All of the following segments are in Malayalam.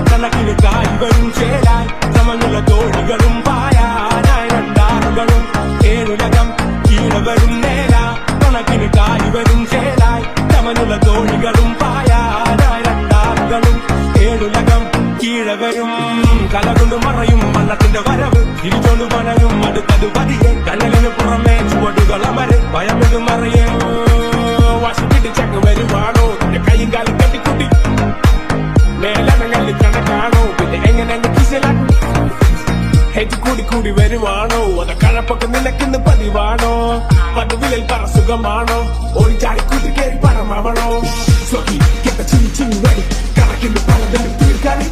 കണക്കിനുകായി വരും ചേരായി സമനുള്ള തോണികളും പായാനായി രണ്ടാറുകളും ഏഴുലകം കീഴെ വരും നേര കണക്കിനുകായി വരും ചേരായി സമനുള്ള തോണികളും പായാനായി രണ്ടാറുകളും ഏഴുലകം കീഴെ വരും കലകൊണ്ട് മറയും വള്ളത്തിന്റെ വരവ് തിരിച്ചോണ്ട് പണരും അടുത്തത് പതിയെ കനലിന് പുറമേ ചുവടുകൾ അമര് ഭയമിത് മറയേ വാശി പിടിച്ചങ്ങ് വരുവാണോ കൈയും കാലും കെട്ടിക്കുട്ടി മേലനങ്ങളിൽ കണക്കാണോ പിന്നെ എങ്ങനെ കിസലാക്കും ഹെറ്റ് കൂടി കൂടി വരുവാണോ അത് കഴപ്പൊക്കെ നിലക്കുന്ന പതിവാണോ പതുവിലിൽ പറ സുഖമാണോ ഓടിച്ചാടി കൂട്ടി കയറി പരമാവണോ സ്വകി കെട്ട ചിരി ചിരി വരി കണക്കിന്റെ പലതിന് തീർക്കാനി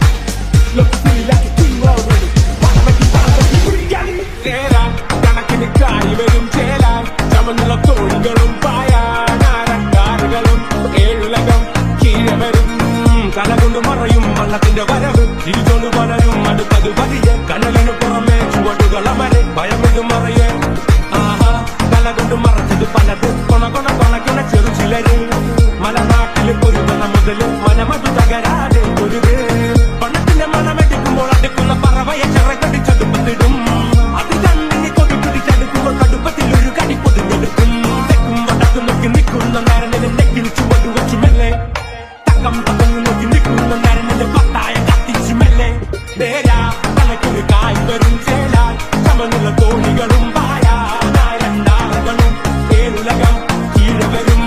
ലൊക്കിലാക്കി തീവാടി പണമക്കി പണത്തി കുടിക്കാനി നേരാ കണക്കിന് കായി വരും ചേലാൻ ചമന്നുള്ള തോണികളും പായാനാരക്കാറുകളും ഏഴുലകം കീഴെ വരും കലകൊണ്ട് മറയും വള്ളത്തിന്റെ വരവ് തിരിച്ചോണ്ട് പലരും അടുത്തത് പതിയെ കനലിന് പുറമേ ചുവടുകൾ അമരെ ഭയമിത് മറയേ ആഹാ കലകൊണ്ട് മറച്ചത് പലത് കൊണ ചെറു ചിലര് മലനാട്ടില് പൊരുവണ മുതല് മനമത് തകരാതെ പൊരുത് പണത്തിന്റെ മണമെടുക്കുമ്പോൾ അടുക്കുന്ന പറവയെ ചിറകടിച്ചടുപ്പത്തിടും അത് കണ്ണിന് കൊതി പിടിച്ചെടുക്കുമ്പോൾ കടുപ്പത്തിൽ ഒരു കടി പൊതിഞ്ഞെടുക്കും തെക്കും വടക്കും നോക്കി നിൽക്കുന്ന നേരനെ നെക്കിൽ ചുവട് വെച്ചു മെല്ലെ തക്കം നോക്കി നിൽക്കുന്ന നേരനെ പത്തായ കത്തിച്ചു മെല്ലെ നേരാ കണക്കിന് കായ് വരും ചേലാൽ സമനുള്ള തോണികളും പായാനായി രണ്ടാറുകളും ഏഴുലകം കീഴെ വരും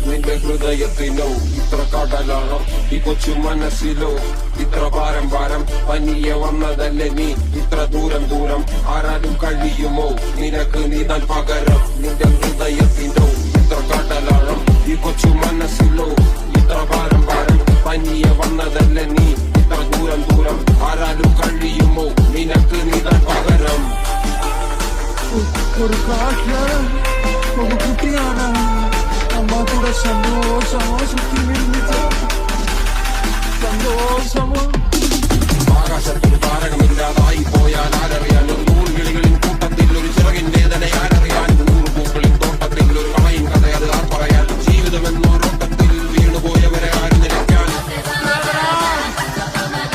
നിന്റെ ഹൃദയത്തിനോ ഇത്ര കടലാണോ ഈ കൊച്ചു മനസ്സിലോ ഇത്ര ഭാരം ഭാരം പനിയെ വന്നതല്ലേ നീ ഇത്ര ദൂരം ദൂരം ആരാലും കഴിയുമോ നിനക്ക് നീതാൻ പകരം നിന്റെ ഹൃദയത്തിനോ ഇത്ര കടലാണോ ഈ കൊച്ചു മനസ്സിലോ ഇത്ര ഭാരം ഭാരം പനിയെ വന്നതല്ലേ നീ ഇത്ര ദൂരം ദൂരം ആരാലും കഴിയുമോ നിനക്ക് നീതാൻ പകരം ഒരു കാട്ടിലാണ് ഒരു കുട്ടിയാണ് അമ്മ കൂടെ സന്തോഷമോ സുഖി സന്തോഷമോ